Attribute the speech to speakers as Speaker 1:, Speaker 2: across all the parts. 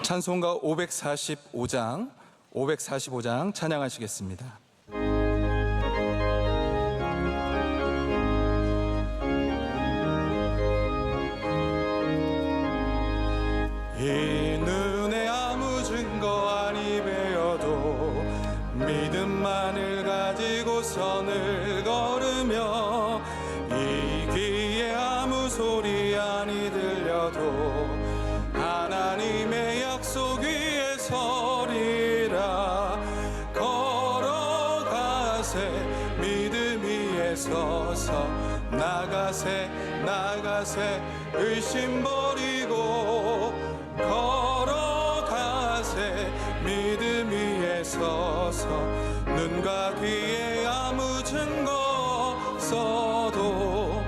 Speaker 1: 찬송가 545장 찬양하시겠습니다. 이 눈에 아무 증거 아니 배어도 믿음만을 가지고 선을 걸으며 이 귀에 아무 소리 아니 들려도 하나님의 약속 위에 서리라. 걸어가세 믿음 위에 서서 나가세 의심 버리고 걸어가세 믿음 위에 서서 눈과 귀에 아무 증거 써도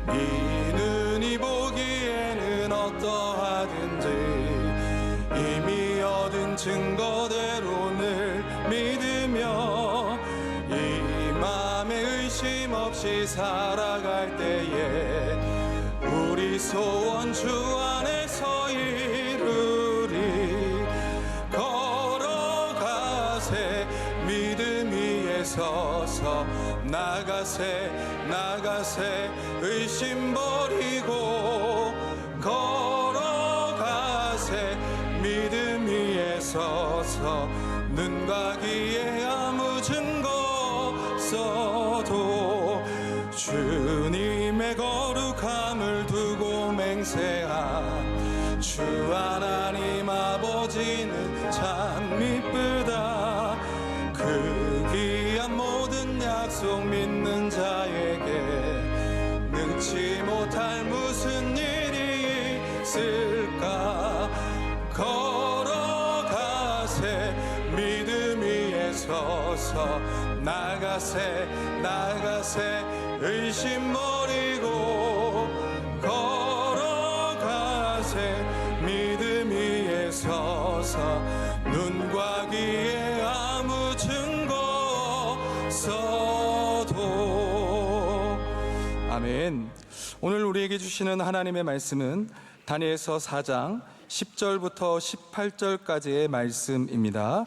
Speaker 1: 이 눈이 보기에는 어떠하든지 이미 얻은 증거대로 늘 믿으며 이 맘에 의심 없이 살아갈 때에 우리 소원 주 안에서 이루리. 걸어가세 믿음 위에 서서 나가세 의심 버리고 걸어가세 믿음 위에 서서 눈과 귀에 아무 증거 써도 주님의 거룩함을 두고 맹세한 주 하나님 아버지는 참 이쁘다. 그 귀한 모든 약속 믿는 자에게 능치 못할 무슨 일이 있을까. 걸어가세 믿음 위에 서서 나가세 의심 버리고 걸어가세 믿음 위에 서서 눈과 귀에 아무 증거 써도. 아멘. 오늘 우리에게 주시는 하나님의 말씀은 다니엘서 4장 10절부터 18절까지의 말씀입니다.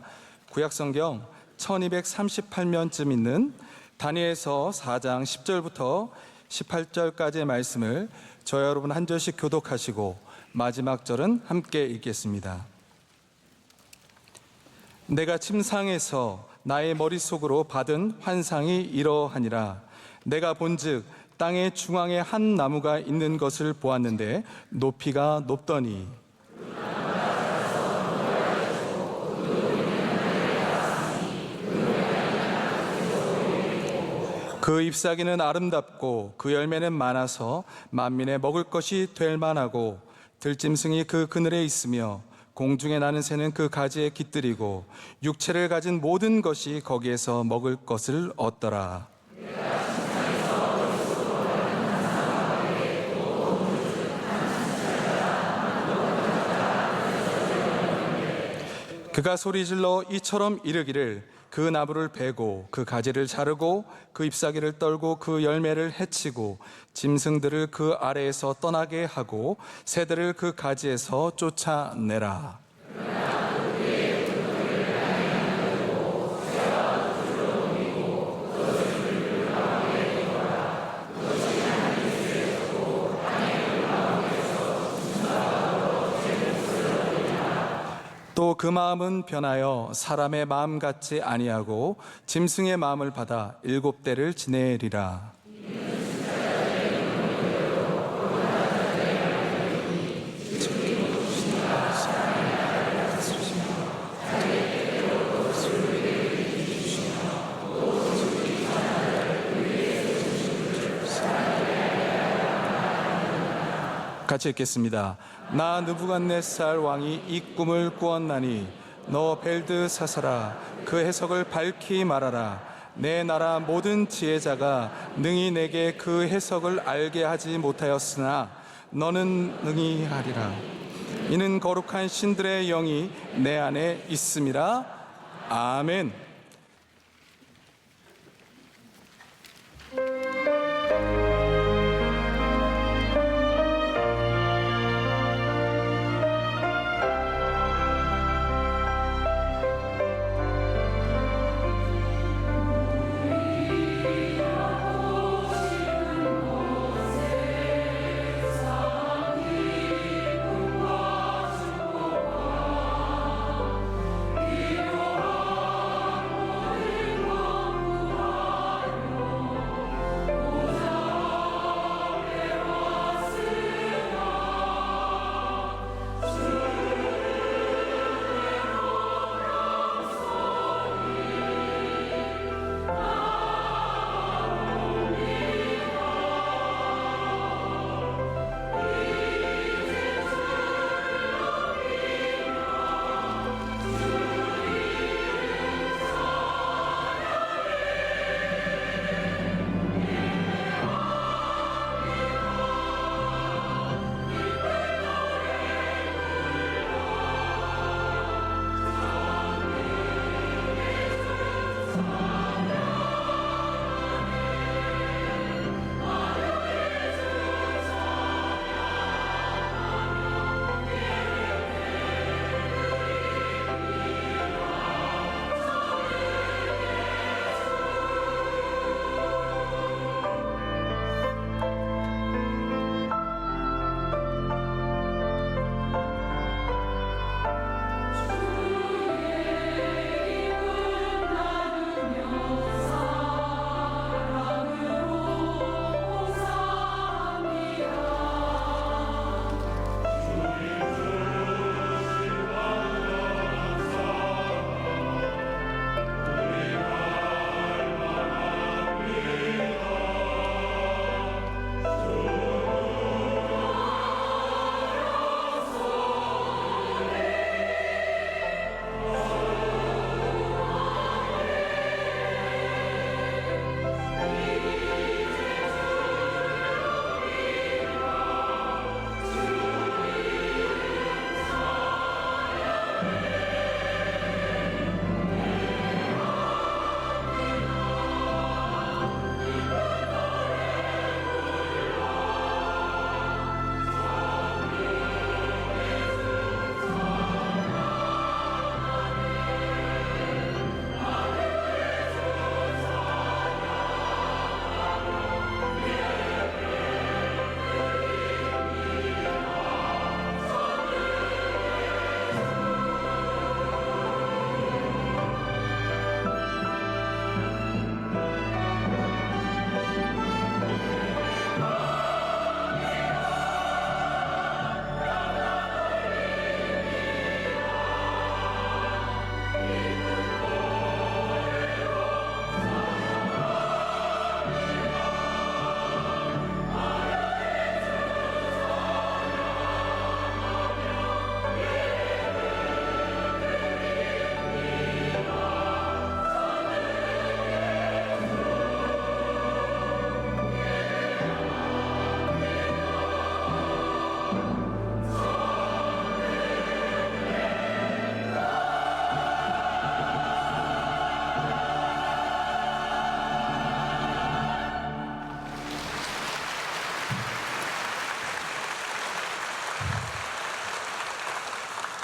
Speaker 1: 구약성경 1238면쯤 있는 다니엘서 4장 10절부터 18절까지의 말씀을 저와 여러분 한 절씩 교독하시고 마지막 절은 함께 읽겠습니다. 내가 침상에서 나의 머릿속으로 받은 환상이 이러하니라. 내가 본즉 땅의 중앙에 한 나무가 있는 것을 보았는데 높이가 높더니 그 잎사귀는 아름답고 그 열매는 많아서 만민의 먹을 것이 될 만하고 들짐승이 그 그늘에 있으며 공중에 나는 새는 그 가지에 깃들이고 육체를 가진 모든 것이 거기에서 먹을 것을 얻더라. 그가 소리질러 이처럼 이르기를 그 나무를 베고 그 가지를 자르고 그 잎사귀를 떨고 그 열매를 해치고 짐승들을 그 아래에서 떠나게 하고 새들을 그 가지에서 쫓아내라. 또 그 마음은 변하여 사람의 마음 같지 아니하고 짐승의 마음을 받아 7대를 지내리라. 같이 읽겠습니다. 나 느부갓네살 왕이 이 꿈을 꾸었나니 너 벨드사사라 그 해석을 밝히 말하라. 내 나라 모든 지혜자가 능히 내게 그 해석을 알게 하지 못하였으나 너는 능히 하리라. 이는 거룩한 신들의 영이 내 안에 있음이라. 아멘.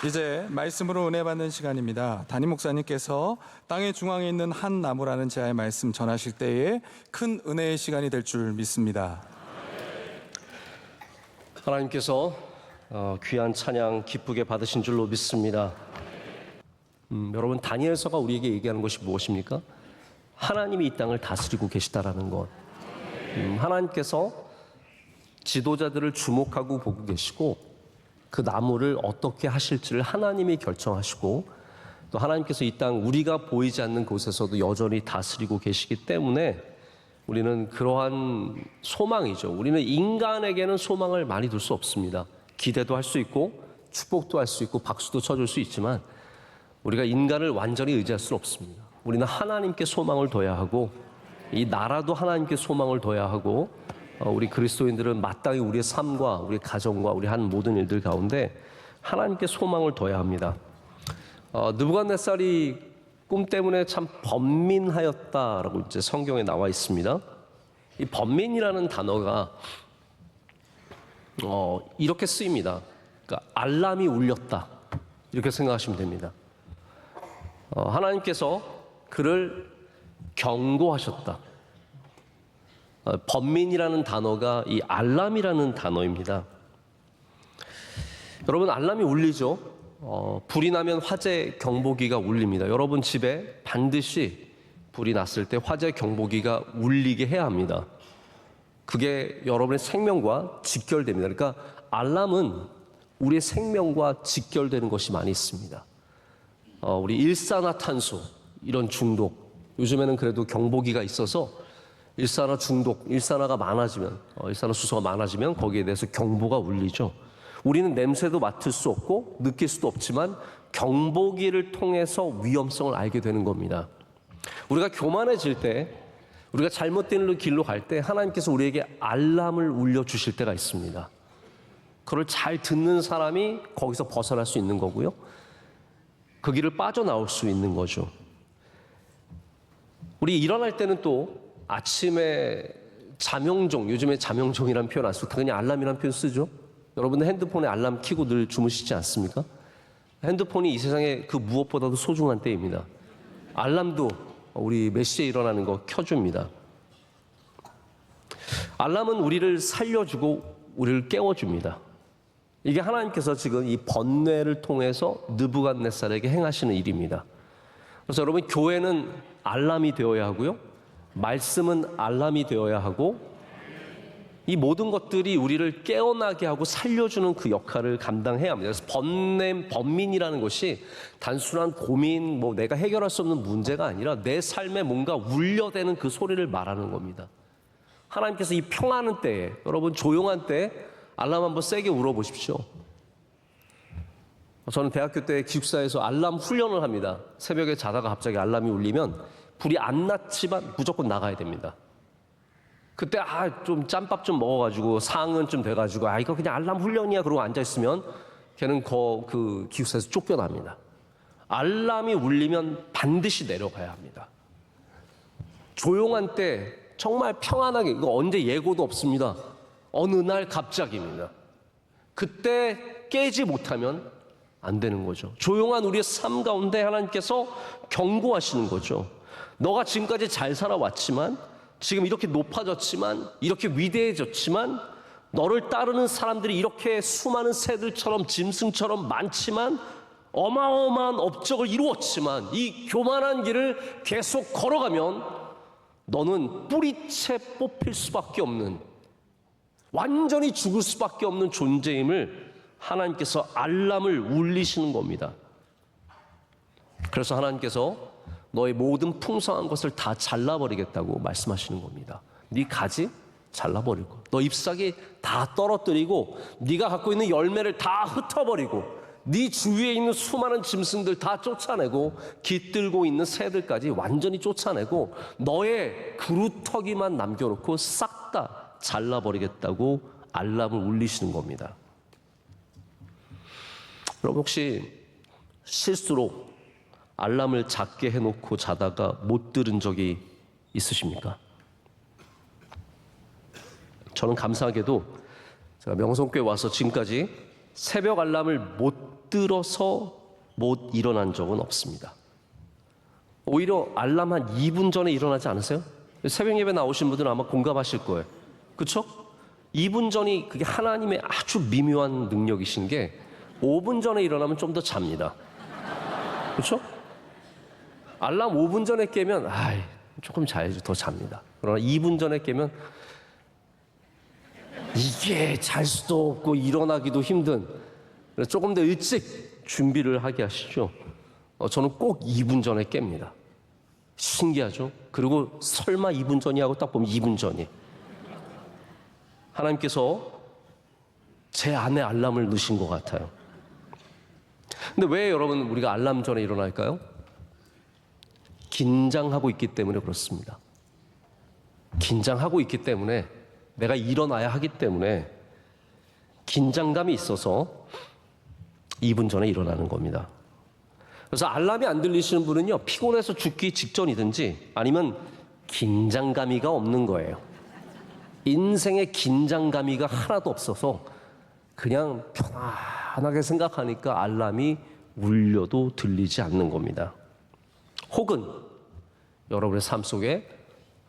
Speaker 1: 이제 말씀으로 은혜 받는 시간입니다. 담임 목사님께서 땅의 중앙에 있는 한 나무라는 제아의 말씀 전하실 때에 큰 은혜의 시간이 될 줄 믿습니다.
Speaker 2: 하나님께서 귀한 찬양 기쁘게 받으신 줄로 믿습니다. 여러분, 다니엘서가 우리에게 얘기하는 것이 무엇입니까? 하나님이 이 땅을 다스리고 계시다라는 것. 하나님께서 지도자들을 주목하고 보고 계시고 그 나무를 어떻게 하실지를 하나님이 결정하시고 또 하나님께서 이 땅 우리가 보이지 않는 곳에서도 여전히 다스리고 계시기 때문에 우리는 그러한 소망이죠. 우리는 인간에게는 소망을 많이 둘 수 없습니다. 기대도 할 수 있고 축복도 할 수 있고 박수도 쳐줄 수 있지만 우리가 인간을 완전히 의지할 수는 없습니다. 우리는 하나님께 소망을 둬야 하고 이 나라도 하나님께 소망을 둬야 하고 우리 그리스도인들은 마땅히 우리의 삶과 우리 가정과 우리 하는 모든 일들 가운데 하나님께 소망을 둬야 합니다. 느부갓네살이 꿈 때문에 참 번민하였다라고 이제 성경에 나와 있습니다. 이 번민이라는 단어가 이렇게 쓰입니다. 그러니까 알람이 울렸다 이렇게 생각하시면 됩니다. 하나님께서 그를 경고하셨다. 번민이라는 단어가 이 알람이라는 단어입니다. 여러분, 알람이 울리죠? 불이 나면 화재 경보기가 울립니다. 여러분 집에 반드시 불이 났을 때 화재 경보기가 울리게 해야 합니다. 그게 여러분의 생명과 직결됩니다. 그러니까 알람은 우리의 생명과 직결되는 것이 많이 있습니다. 우리 일산화탄소 이런 중독, 요즘에는 그래도 경보기가 있어서 일산화 중독, 일산화가 많아지면, 일산화수소가 많아지면 거기에 대해서 경보가 울리죠. 우리는 냄새도 맡을 수 없고 느낄 수도 없지만 경보기를 통해서 위험성을 알게 되는 겁니다. 우리가 교만해질 때, 우리가 잘못된 길로 갈 때 하나님께서 우리에게 알람을 울려주실 때가 있습니다. 그걸 잘 듣는 사람이 거기서 벗어날 수 있는 거고요. 그 길을 빠져나올 수 있는 거죠. 우리 일어날 때는 또 아침에 잠용종, 요즘에 잠용종이라는 표현 안 쓰고 당연히 알람이라는 표현 쓰죠. 여러분들 핸드폰에 알람 켜고 늘 주무시지 않습니까? 핸드폰이 이 세상에 그 무엇보다도 소중한 때입니다. 알람도 우리 몇 시에 일어나는 거 켜줍니다. 알람은 우리를 살려주고 우리를 깨워줍니다. 이게 하나님께서 지금 이 번뇌를 통해서 느부갓네살에게 행하시는 일입니다. 그래서 여러분, 교회는 알람이 되어야 하고요. 말씀은 알람이 되어야 하고 이 모든 것들이 우리를 깨어나게 하고 살려주는 그 역할을 감당해야 합니다. 그래서 번민이라는 것이 단순한 고민, 내가 해결할 수 없는 문제가 아니라 내 삶에 뭔가 울려대는 그 소리를 말하는 겁니다. 하나님께서 이 평안한 때에, 여러분 조용한 때에 알람 한번 세게 울어보십시오. 저는 대학교 때 기숙사에서 알람 훈련을 합니다. 새벽에 자다가 갑자기 알람이 울리면 불이 안 났지만 무조건 나가야 됩니다. 그때 좀 짬밥 좀 먹어가지고 상은 좀 돼가지고 이거 그냥 알람 훈련이야 그러고 앉아있으면 걔는 그 기숙사에서 쫓겨납니다. 알람이 울리면 반드시 내려가야 합니다. 조용한 때 정말 평안하게, 이거 언제 예고도 없습니다. 어느 날 갑자기입니다. 그때 깨지 못하면 안 되는 거죠. 조용한 우리의 삶 가운데 하나님께서 경고하시는 거죠. 너가 지금까지 잘 살아왔지만, 지금 이렇게 높아졌지만, 이렇게 위대해졌지만, 너를 따르는 사람들이 이렇게 수많은 새들처럼 짐승처럼 많지만, 어마어마한 업적을 이루었지만, 이 교만한 길을 계속 걸어가면 너는 뿌리채 뽑힐 수밖에 없는, 완전히 죽을 수밖에 없는 존재임을 하나님께서 알람을 울리시는 겁니다. 그래서 하나님께서 너의 모든 풍성한 것을 다 잘라버리겠다고 말씀하시는 겁니다. 네 가지 잘라버릴 거, 너 잎사귀 다 떨어뜨리고 네가 갖고 있는 열매를 다 흩어버리고 네 주위에 있는 수많은 짐승들 다 쫓아내고 깃들고 있는 새들까지 완전히 쫓아내고 너의 그루터기만 남겨놓고 싹 다 잘라버리겠다고 알람을 울리시는 겁니다. 여러분, 혹시 실수로 알람을 작게 해놓고 자다가 못 들은 적이 있으십니까? 저는 감사하게도 제가 명성교회 와서 지금까지 새벽 알람을 못 들어서 못 일어난 적은 없습니다. 오히려 알람 한 2분 전에 일어나지 않으세요? 새벽 예배 나오신 분들은 아마 공감하실 거예요. 그렇죠? 2분 전이 그게 하나님의 아주 미묘한 능력이신 게 5분 전에 일어나면 좀 더 잡니다. 그렇죠? 알람 5분 전에 깨면 조금 자야지 더 잡니다. 그러나 2분 전에 깨면 이게 잘 수도 없고 일어나기도 힘든, 조금 더 일찍 준비를 하게 하시죠. 저는 꼭 2분 전에 깹니다. 신기하죠? 그리고 설마 2분 전이 하고 딱 보면 2분 전이. 하나님께서 제 안에 알람을 넣으신 것 같아요. 근데 왜 여러분 우리가 알람 전에 일어날까요? 긴장하고 있기 때문에 그렇습니다. 긴장하고 있기 때문에, 내가 일어나야 하기 때문에 긴장감이 있어서 2분 전에 일어나는 겁니다. 그래서 알람이 안 들리시는 분은요, 피곤해서 죽기 직전이든지 아니면 긴장감이가 없는 거예요. 인생에 긴장감이가 하나도 없어서 그냥 편안하게 생각하니까 알람이 울려도 들리지 않는 겁니다. 혹은 여러분의 삶 속에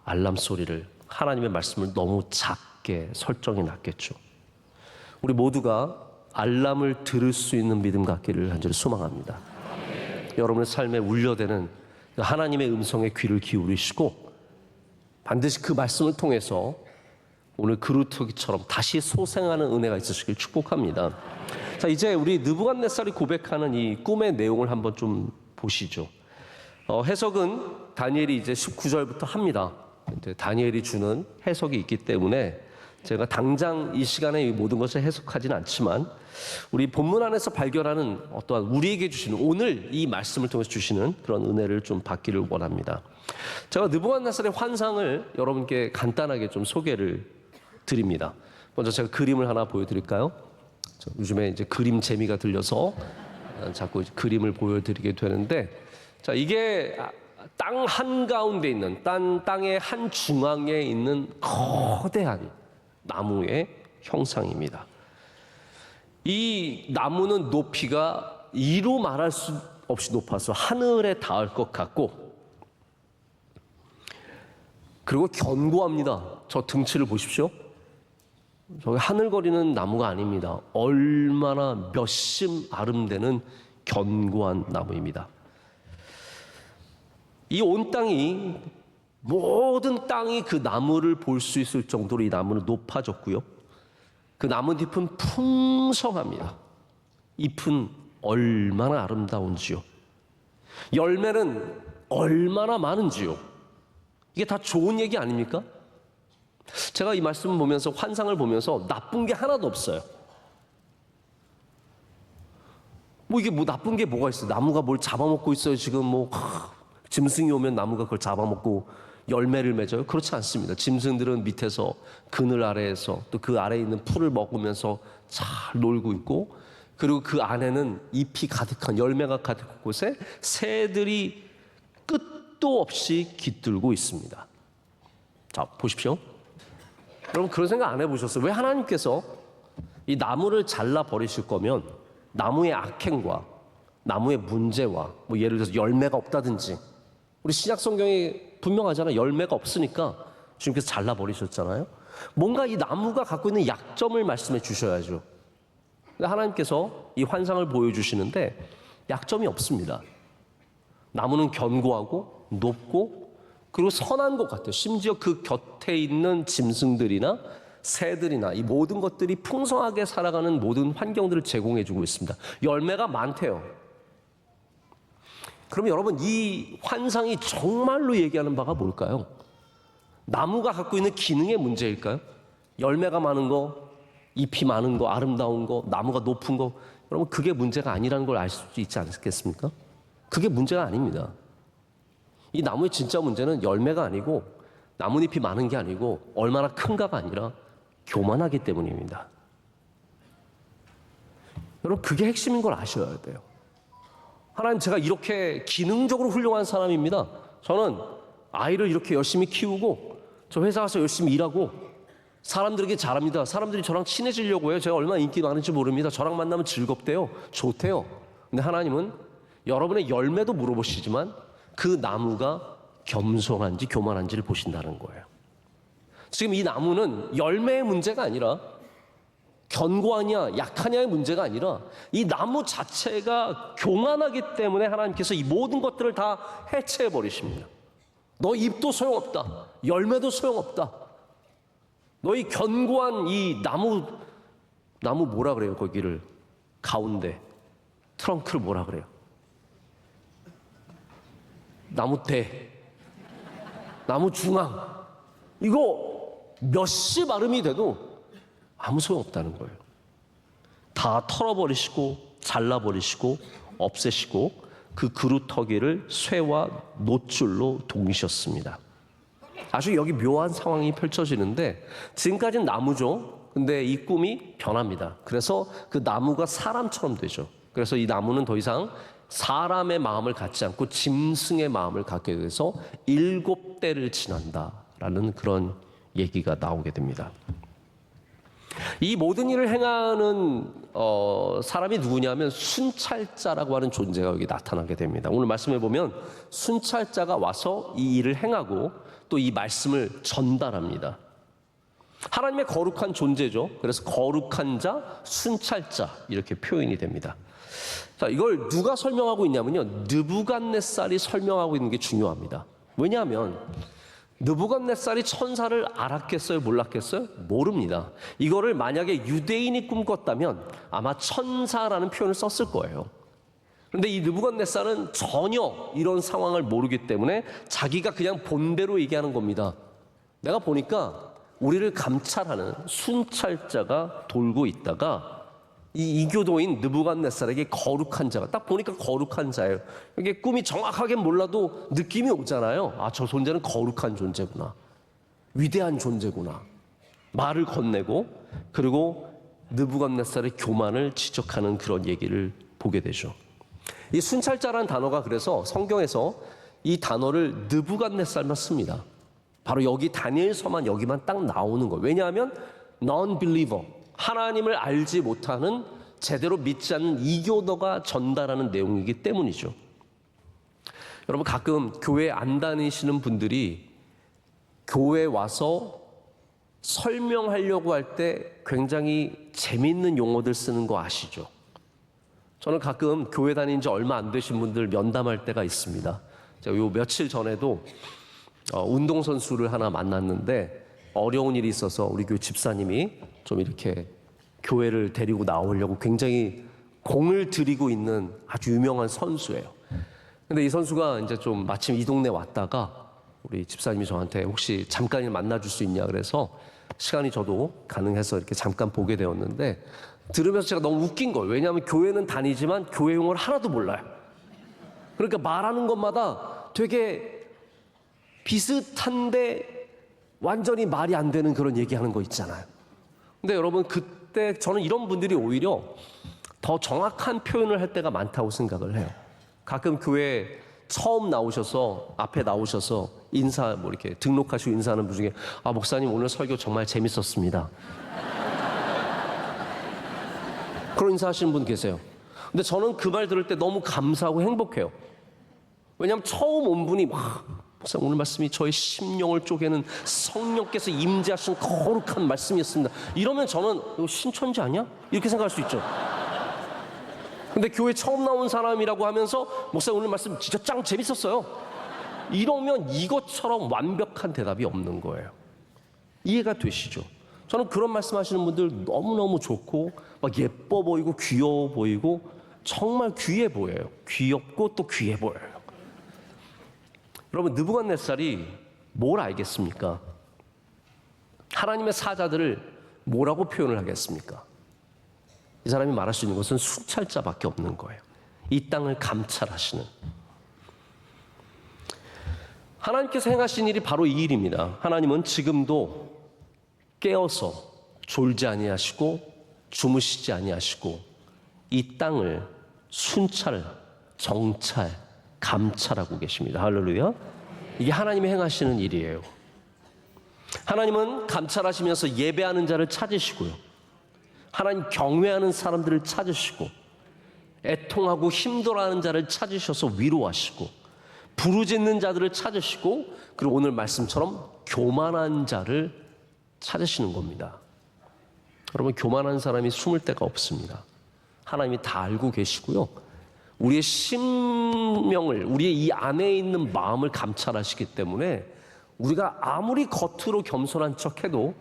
Speaker 2: 알람 소리를, 하나님의 말씀을 너무 작게 설정해 놨겠죠. 우리 모두가 알람을 들을 수 있는 믿음 갖기를 간절히 소망합니다. 여러분의 삶에 울려대는 하나님의 음성에 귀를 기울이시고 반드시 그 말씀을 통해서 오늘 그루터기처럼 다시 소생하는 은혜가 있으시길 축복합니다. 자, 이제 우리 느부갓네살이 고백하는 이 꿈의 내용을 한번 좀 보시죠. 해석은 다니엘이 이제 19절부터 합니다. 다니엘이 주는 해석이 있기 때문에 제가 당장 이 시간에 이 모든 것을 해석하지는 않지만 우리 본문 안에서 발견하는 어떠한 우리에게 주시는, 오늘 이 말씀을 통해서 주시는 그런 은혜를 좀 받기를 원합니다. 제가 느부갓네살의 환상을 여러분께 간단하게 좀 소개를 드립니다. 먼저 제가 그림을 하나 보여드릴까요? 요즘에 이제 그림 재미가 들려서 자꾸 그림을 보여드리게 되는데, 자, 이게 땅 한가운데 있는, 땅의 한 중앙에 있는 거대한 나무의 형상입니다. 이 나무는 높이가 이루 말할 수 없이 높아서 하늘에 닿을 것 같고, 그리고 견고합니다. 저 등치를 보십시오. 저기 하늘거리는 나무가 아닙니다. 얼마나 몇십 아름되는 견고한 나무입니다. 이 온 땅이, 모든 땅이 그 나무를 볼 수 있을 정도로 이 나무는 높아졌고요. 그 나뭇잎은 풍성합니다. 잎은 얼마나 아름다운지요. 열매는 얼마나 많은지요. 이게 다 좋은 얘기 아닙니까? 제가 이 말씀을 보면서, 환상을 보면서 나쁜 게 하나도 없어요. 이게 나쁜 게 뭐가 있어요? 나무가 뭘 잡아먹고 있어요. 지금 짐승이 오면 나무가 그걸 잡아먹고 열매를 맺어요? 그렇지 않습니다. 짐승들은 밑에서, 그늘 아래에서, 또 그 아래에 있는 풀을 먹으면서 잘 놀고 있고, 그리고 그 안에는 잎이 가득한, 열매가 가득한 곳에 새들이 끝도 없이 깃들고 있습니다. 자, 보십시오. 여러분, 그런 생각 안 해보셨어요? 왜 하나님께서 이 나무를 잘라 버리실 거면 나무의 악행과 나무의 문제와, 예를 들어서 열매가 없다든지, 우리 신약 성경에 분명하잖아요. 열매가 없으니까 주님께서 잘라 버리셨잖아요. 뭔가 이 나무가 갖고 있는 약점을 말씀해 주셔야죠. 근데 하나님께서 이 환상을 보여주시는데 약점이 없습니다. 나무는 견고하고 높고, 그리고 선한 것 같아요. 심지어 그 곁에 있는 짐승들이나 새들이나 이 모든 것들이 풍성하게 살아가는 모든 환경들을 제공해 주고 있습니다. 열매가 많대요. 그럼 여러분, 이 환상이 정말로 얘기하는 바가 뭘까요? 나무가 갖고 있는 기능의 문제일까요? 열매가 많은 거, 잎이 많은 거, 아름다운 거, 나무가 높은 거, 여러분, 그게 문제가 아니라는 걸 알 수 있지 않겠습니까? 그게 문제가 아닙니다. 이 나무의 진짜 문제는 열매가 아니고, 나뭇잎이 많은 게 아니고, 얼마나 큰가가 아니라 교만하기 때문입니다. 여러분, 그게 핵심인 걸 아셔야 돼요. 하나님, 제가 이렇게 기능적으로 훌륭한 사람입니다. 저는 아이를 이렇게 열심히 키우고, 저 회사 가서 열심히 일하고, 사람들에게 잘합니다. 사람들이 저랑 친해지려고 해요. 제가 얼마나 인기 많은지 모릅니다. 저랑 만나면 즐겁대요. 좋대요. 근데 하나님은 여러분의 열매도 물어보시지만 그 나무가 겸손한지 교만한지를 보신다는 거예요. 지금 이 나무는 열매의 문제가 아니라 견고하냐 약하냐의 문제가 아니라 이 나무 자체가 교만하기 때문에 하나님께서 이 모든 것들을 다 해체해 버리십니다. 너 잎도 소용없다. 열매도 소용없다. 너희 견고한 이 나무 뭐라 그래요? 거기를 가운데 트렁크를 뭐라 그래요? 나무대, 나무 중앙, 이거 몇십 아름이 돼도 아무 소용없다는 거예요. 다 털어버리시고 잘라버리시고 없애시고 그 그루터기를 쇠와 놋줄로 동이셨습니다. 아주 여기 묘한 상황이 펼쳐지는데 지금까지는 나무죠. 근데 이 꿈이 변합니다. 그래서 그 나무가 사람처럼 되죠. 그래서 이 나무는 더 이상 사람의 마음을 갖지 않고 짐승의 마음을 갖게 돼서 7대를 지난다라는 그런 얘기가 나오게 됩니다. 이 모든 일을 행하는 사람이 누구냐면 순찰자라고 하는 존재가 여기 나타나게 됩니다. 오늘 말씀해 보면 순찰자가 와서 이 일을 행하고 또 이 말씀을 전달합니다. 하나님의 거룩한 존재죠. 그래서 거룩한 자, 순찰자 이렇게 표현이 됩니다. 자, 이걸 누가 설명하고 있냐면요, 느부갓네살이 설명하고 있는 게 중요합니다. 왜냐하면 느부갓네살이 천사를 알았겠어요? 몰랐겠어요? 모릅니다. 이거를 만약에 유대인이 꿈꿨다면 아마 천사라는 표현을 썼을 거예요. 그런데 이 느부갓네살은 전혀 이런 상황을 모르기 때문에 자기가 그냥 본대로 얘기하는 겁니다. 내가 보니까 우리를 감찰하는 순찰자가 돌고 있다가 이 이교도인 느부갓네살에게 거룩한 자가, 딱 보니까 거룩한 자예요. 이게 꿈이 정확하게 몰라도 느낌이 오잖아요. 아, 저 존재는 거룩한 존재구나, 위대한 존재구나. 말을 건네고 그리고 느부갓네살의 교만을 지적하는 그런 얘기를 보게 되죠. 이 순찰자라는 단어가 그래서 성경에서 이 단어를 느부갓네살만 씁니다. 바로 여기 다니엘서만 여기만 딱 나오는 거예요. 왜냐하면 non-believer, 하나님을 알지 못하는, 제대로 믿지 않는 이교도가 전달하는 내용이기 때문이죠. 여러분, 가끔 교회 안 다니시는 분들이 교회 와서 설명하려고 할 때 굉장히 재미있는 용어들 쓰는 거 아시죠? 저는 가끔 교회 다닌 지 얼마 안 되신 분들 면담할 때가 있습니다. 제가 요 며칠 전에도 운동선수를 하나 만났는데 어려운 일이 있어서 우리 교회 집사님이 좀 이렇게 교회를 데리고 나오려고 굉장히 공을 들이고 있는 아주 유명한 선수예요. 근데 이 선수가 이제 좀 마침 이 동네 왔다가 우리 집사님이 저한테 혹시 잠깐 만나줄 수 있냐 그래서 시간이 저도 가능해서 이렇게 잠깐 보게 되었는데, 들으면서 제가 너무 웃긴 거예요. 왜냐하면 교회는 다니지만 교회 용어를 하나도 몰라요. 그러니까 말하는 것마다 되게 비슷한데 완전히 말이 안 되는 그런 얘기하는 거 있잖아요. 근데 여러분, 그때 저는 이런 분들이 오히려 더 정확한 표현을 할 때가 많다고 생각을 해요. 가끔 교회 처음 나오셔서 앞에 나오셔서 인사 뭐 이렇게 등록하시고 인사하는 분 중에 아, 목사님 오늘 설교 정말 재밌었습니다, 그런 인사하시는 분 계세요. 근데 저는 그 말 들을 때 너무 감사하고 행복해요. 왜냐하면 처음 온 분이 막 목사님 오늘 말씀이 저의 심령을 쪼개는 성령께서 임재하신 거룩한 말씀이었습니다, 이러면 저는 이거 신천지 아니야? 이렇게 생각할 수 있죠. 근데 교회 처음 나온 사람이라고 하면서 목사님 오늘 말씀 진짜 짱 재밌었어요, 이러면 이것처럼 완벽한 대답이 없는 거예요. 이해가 되시죠? 저는 그런 말씀하시는 분들 너무너무 좋고 막 예뻐 보이고 귀여워 보이고 정말 귀해 보여요. 귀엽고 또 귀해 보여요. 여러분, 느부갓네살이 뭘 알겠습니까? 하나님의 사자들을 뭐라고 표현을 하겠습니까? 이 사람이 말할 수 있는 것은 순찰자밖에 없는 거예요. 이 땅을 감찰하시는. 하나님께서 행하신 일이 바로 이 일입니다. 하나님은 지금도 깨어서 졸지 아니하시고 주무시지 아니하시고 이 땅을 순찰, 정찰, 감찰하고 계십니다. 할렐루야. 이게 하나님이 행하시는 일이에요. 하나님은 감찰하시면서 예배하는 자를 찾으시고요. 하나님 경외하는 사람들을 찾으시고 애통하고 힘들어하는 자를 찾으셔서 위로하시고 부르짖는 자들을 찾으시고 그리고 오늘 말씀처럼 교만한 자를 찾으시는 겁니다. 여러분, 교만한 사람이 숨을 데가 없습니다. 하나님이 다 알고 계시고요. 우리의 심령을, 우리의 이 안에 있는 마음을 감찰하시기 때문에 우리가 아무리 겉으로 겸손한 척해도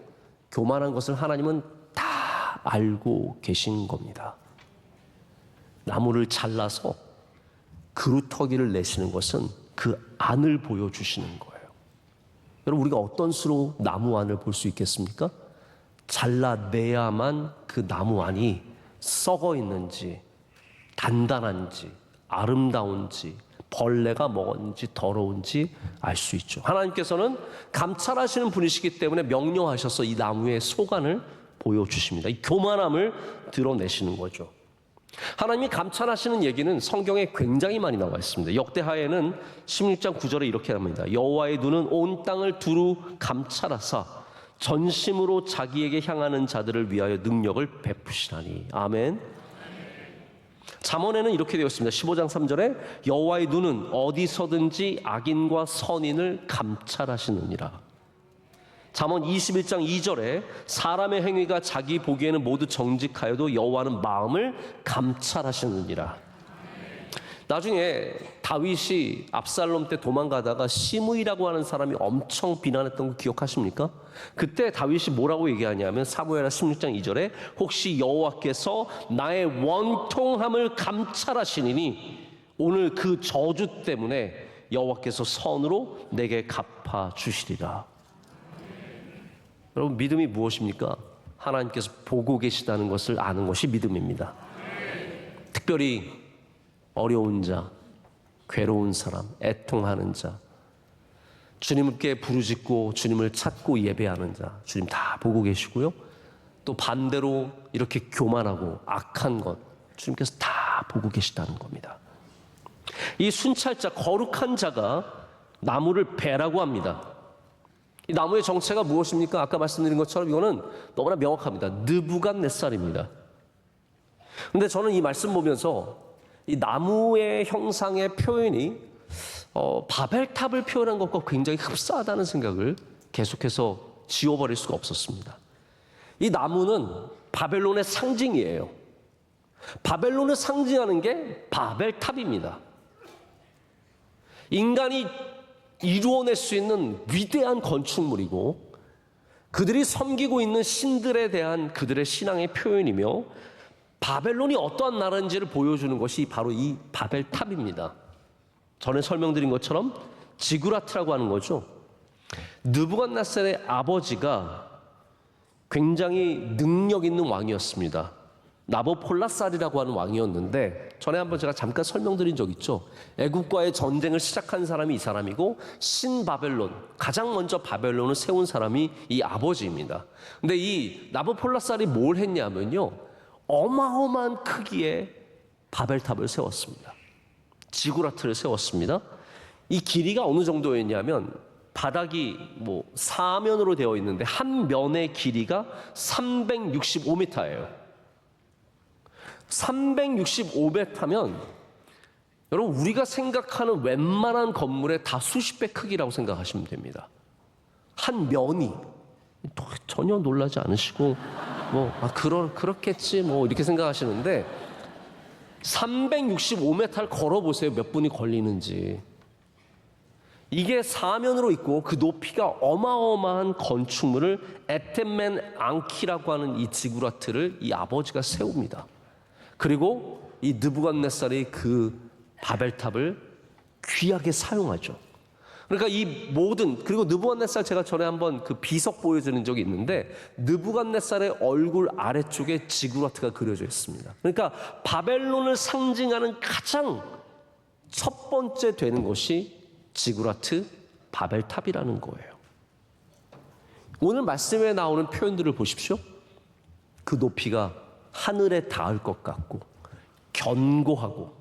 Speaker 2: 교만한 것을 하나님은 다 알고 계신 겁니다. 나무를 잘라서 그루터기를 내시는 것은 그 안을 보여주시는 거예요. 여러분, 우리가 어떤 수로 나무 안을 볼 수 있겠습니까? 잘라내야만 그 나무 안이 썩어 있는지, 단단한지, 아름다운지, 벌레가 먹었는지 더러운지 알 수 있죠. 하나님께서는 감찰하시는 분이시기 때문에 명령하셔서 이 나무의 속안을 보여주십니다. 이 교만함을 드러내시는 거죠. 하나님이 감찰하시는 얘기는 성경에 굉장히 많이 나와 있습니다. 역대하에는 16장 9절에 이렇게 합니다. 여호와의 눈은 온 땅을 두루 감찰하사 전심으로 자기에게 향하는 자들을 위하여 능력을 베푸시나니. 아멘. 잠언에는 이렇게 되어 있습니다. 15장 3절에 여호와의 눈은 어디서든지 악인과 선인을 감찰하시느니라. 잠언 21장 2절에 사람의 행위가 자기 보기에는 모두 정직하여도 여호와는 마음을 감찰하시느니라. 나중에 다윗이 압살롬 때 도망가다가 시므이라고 하는 사람이 엄청 비난했던 거 기억하십니까? 그때 다윗이 뭐라고 얘기하냐면 사무엘하 16장 2절에 혹시 여호와께서 나의 원통함을 감찰하시니니 오늘 그 저주 때문에 여호와께서 선으로 내게 갚아 주시리라. 여러분, 믿음이 무엇입니까? 하나님께서 보고 계시다는 것을 아는 것이 믿음입니다. 특별히 어려운 자, 괴로운 사람, 애통하는 자, 주님께 부르짖고 주님을 찾고 예배하는 자, 주님 다 보고 계시고요. 또 반대로 이렇게 교만하고 악한 것, 주님께서 다 보고 계시다는 겁니다. 이 순찰자, 거룩한 자가 나무를 베라고 합니다. 이 나무의 정체가 무엇입니까? 아까 말씀드린 것처럼 이거는 너무나 명확합니다. 느부갓네살입니다. 그런데 저는 이 말씀 보면서 이 나무의 형상의 표현이 바벨탑을 표현한 것과 굉장히 흡사하다는 생각을 계속해서 지워버릴 수가 없었습니다. 이 나무는 바벨론의 상징이에요. 바벨론을 상징하는 게 바벨탑입니다. 인간이 이루어낼 수 있는 위대한 건축물이고 그들이 섬기고 있는 신들에 대한 그들의 신앙의 표현이며 바벨론이 어떠한 나라인지를 보여주는 것이 바로 이 바벨탑입니다. 전에 설명드린 것처럼 지구라트라고 하는 거죠. 느부갓네살의 아버지가 굉장히 능력 있는 왕이었습니다. 나보폴라살이라고 하는 왕이었는데 전에 한번 제가 잠깐 설명드린 적 있죠. 애국과의 전쟁을 시작한 사람이 이 사람이고 신바벨론, 가장 먼저 바벨론을 세운 사람이 이 아버지입니다. 근데 이 나보폴라살이 뭘 했냐면요, 어마어마한 크기의 바벨탑을 세웠습니다. 지구라트를 세웠습니다. 이 길이가 어느 정도였냐면 바닥이 사면으로 되어 있는데 한 면의 길이가 365m예요. 365m면 여러분, 우리가 생각하는 웬만한 건물의 다 수십 배 크기라고 생각하시면 됩니다. 한 면이. 전혀 놀라지 않으시고 그렇겠지 이렇게 생각하시는데 365m를 걸어보세요. 몇 분이 걸리는지. 이게 사면으로 있고 그 높이가 어마어마한 건축물을 에텐멘 앙키라고 하는 이 지구라트를 이 아버지가 세웁니다. 그리고 이 느부갓네살이 그 바벨탑을 귀하게 사용하죠. 그러니까 이 모든, 그리고 느부갓네살 제가 전에 한번 그 비석 보여드린 적이 있는데 느부갓네살의 얼굴 아래쪽에 지구라트가 그려져 있습니다. 그러니까 바벨론을 상징하는 가장 첫 번째 되는 것이 지구라트 바벨탑이라는 거예요. 오늘 말씀에 나오는 표현들을 보십시오. 그 높이가 하늘에 닿을 것 같고 견고하고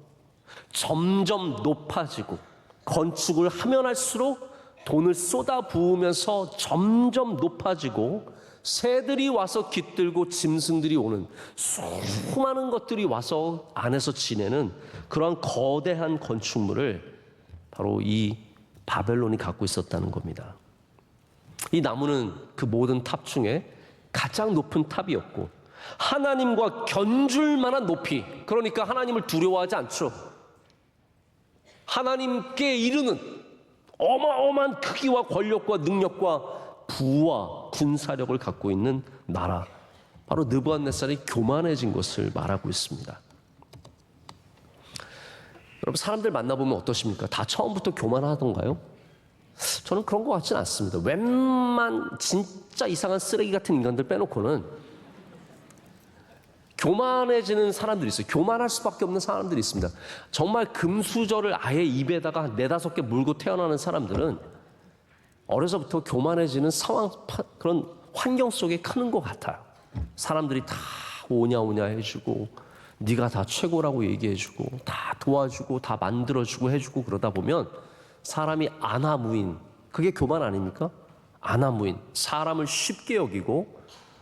Speaker 2: 점점 높아지고 건축을 하면 할수록 돈을 쏟아 부으면서 점점 높아지고 새들이 와서 깃들고 짐승들이 오는 수많은 것들이 와서 안에서 지내는 그러한 거대한 건축물을 바로 이 바벨론이 갖고 있었다는 겁니다. 이 나무는 그 모든 탑 중에 가장 높은 탑이었고 하나님과 견줄 만한 높이, 그러니까 하나님을 두려워하지 않죠. 하나님께 이르는 어마어마한 크기와 권력과 능력과 부와 군사력을 갖고 있는 나라, 바로 느부갓네살이 교만해진 것을 말하고 있습니다. 여러분, 사람들 만나보면 어떠십니까? 다 처음부터 교만하던가요? 저는 그런 것 같지는 않습니다. 웬만 진짜 이상한 쓰레기 같은 인간들 빼놓고는 교만해지는 사람들이 있어요. 교만할 수밖에 없는 사람들이 있습니다. 정말 금수저를 아예 입에다가 한 4-5개 물고 태어나는 사람들은 어려서부터 교만해지는 상황, 그런 환경 속에 크는 것 같아요. 사람들이 다 오냐오냐 해주고 네가 다 최고라고 얘기해주고 다 도와주고 다 만들어주고 해주고 그러다 보면 사람이 아나무인, 그게 교만 아닙니까? 아나무인, 사람을 쉽게 여기고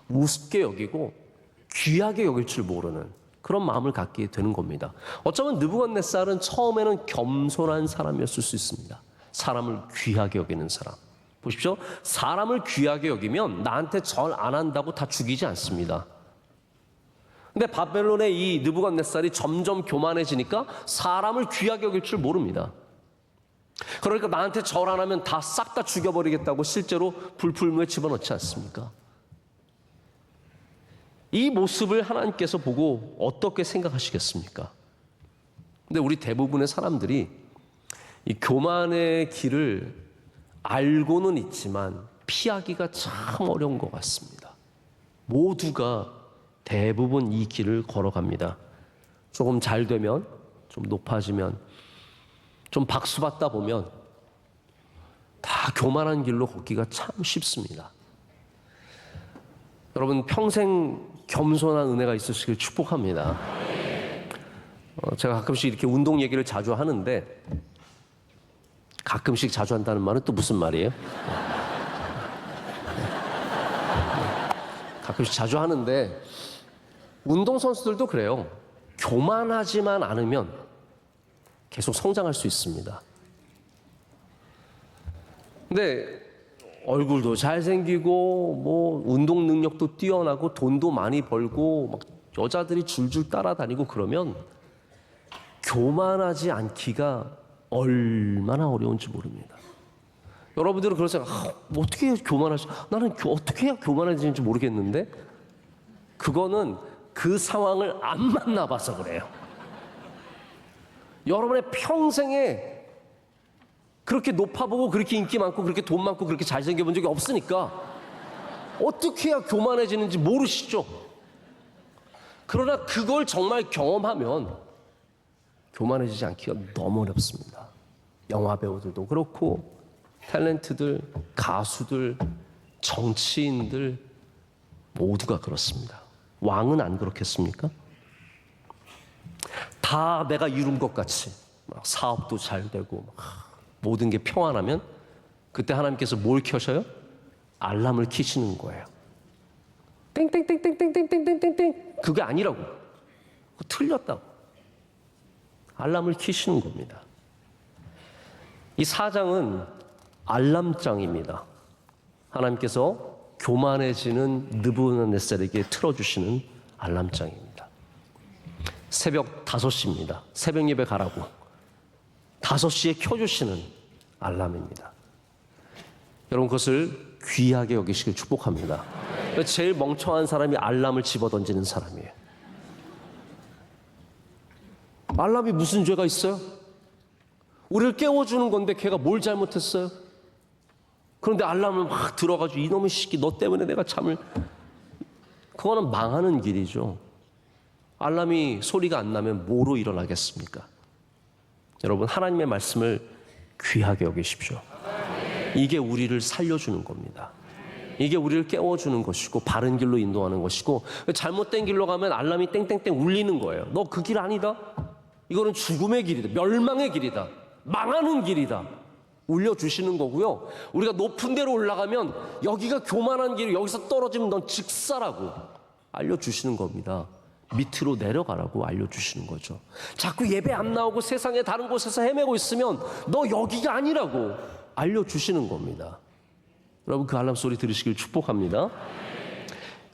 Speaker 2: 우습게 여기고 귀하게 여길 줄 모르는 그런 마음을 갖게 되는 겁니다. 어쩌면 느부갓네살은 처음에는 겸손한 사람이었을 수 있습니다. 사람을 귀하게 여기는 사람. 보십시오. 사람을 귀하게 여기면 나한테 절 안 한다고 다 죽이지 않습니다. 근데 바벨론의 이 느부갓네살이 점점 교만해지니까 사람을 귀하게 여길 줄 모릅니다. 그러니까 나한테 절 안 하면 다 싹 다 죽여버리겠다고 실제로 불풀무에 집어넣지 않습니까? 이 모습을 하나님께서 보고 어떻게 생각하시겠습니까? 근데 우리 대부분의 사람들이 이 교만의 길을 알고는 있지만 피하기가 참 어려운 것 같습니다. 모두가 대부분 이 길을 걸어갑니다. 조금 잘 되면, 좀 높아지면, 좀 박수받다 보면 다 교만한 길로 걷기가 참 쉽습니다. 여러분, 평생 겸손한 은혜가 있으시길 축복합니다. 제가 가끔씩 이렇게 운동 얘기를 자주 하는데, 가끔씩 자주 한다는 말은 또 무슨 말이에요? 가끔씩 자주 하는데 운동선수들도 그래요. 교만하지만 않으면 계속 성장할 수 있습니다. 근데 얼굴도 잘생기고 뭐 운동 능력도 뛰어나고 돈도 많이 벌고 막 여자들이 줄줄 따라다니고 그러면 교만하지 않기가 얼마나 어려운지 모릅니다. 여러분들은 그런 생각, 어떻게 해야 교만하지? 나는 어떻게 해야 교만해지는지 모르겠는데, 그거는 그 상황을 안 만나봐서 그래요. 여러분의 평생에 그렇게 높아보고 그렇게 인기 많고 그렇게 돈 많고 그렇게 잘생겨 본 적이 없으니까 어떻게 해야 교만해지는지 모르시죠? 그러나 그걸 정말 경험하면 교만해지지 않기가 너무 어렵습니다. 영화 배우들도 그렇고 탤런트들, 가수들, 정치인들 모두가 그렇습니다. 왕은 안 그렇겠습니까? 다 내가 이룬 것 같이 막 사업도 잘 되고 모든 게 평안하면 그때 하나님께서 뭘 켜셔요? 알람을 켜시는 거예요. 땡땡땡땡땡땡땡땡땡, 그게 아니라고. 그거 틀렸다고. 알람을 켜시는 겁니다. 이 4장은 알람장입니다. 하나님께서 교만해지는 느부갓네살에게 틀어주시는 알람장입니다. 새벽 5시입니다. 새벽 예배 가라고 5시에 켜주시는 알람입니다. 여러분, 그것을 귀하게 여기시길 축복합니다. 제일 멍청한 사람이 알람을 집어던지는 사람이에요. 알람이 무슨 죄가 있어요? 우리를 깨워주는 건데 걔가 뭘 잘못했어요? 그런데 알람을 막 들어가지고 이놈의 시끼 너 때문에 내가 잠을, 그거는 망하는 길이죠. 알람이 소리가 안 나면 뭐로 일어나겠습니까? 여러분, 하나님의 말씀을 귀하게 여기십시오. 이게 우리를 살려주는 겁니다. 이게 우리를 깨워주는 것이고 바른 길로 인도하는 것이고, 잘못된 길로 가면 알람이 땡땡땡 울리는 거예요. 너 그 길 아니다? 이거는 죽음의 길이다. 멸망의 길이다. 망하는 길이다. 올려주시는 거고요. 우리가 높은 데로 올라가면 여기가 교만한 길이 여기서 떨어지면 넌 직사라고 알려주시는 겁니다. 밑으로 내려가라고 알려주시는 거죠. 자꾸 예배 안 나오고 세상의 다른 곳에서 헤매고 있으면 너 여기가 아니라고 알려주시는 겁니다. 여러분 그 알람 소리 들으시길 축복합니다.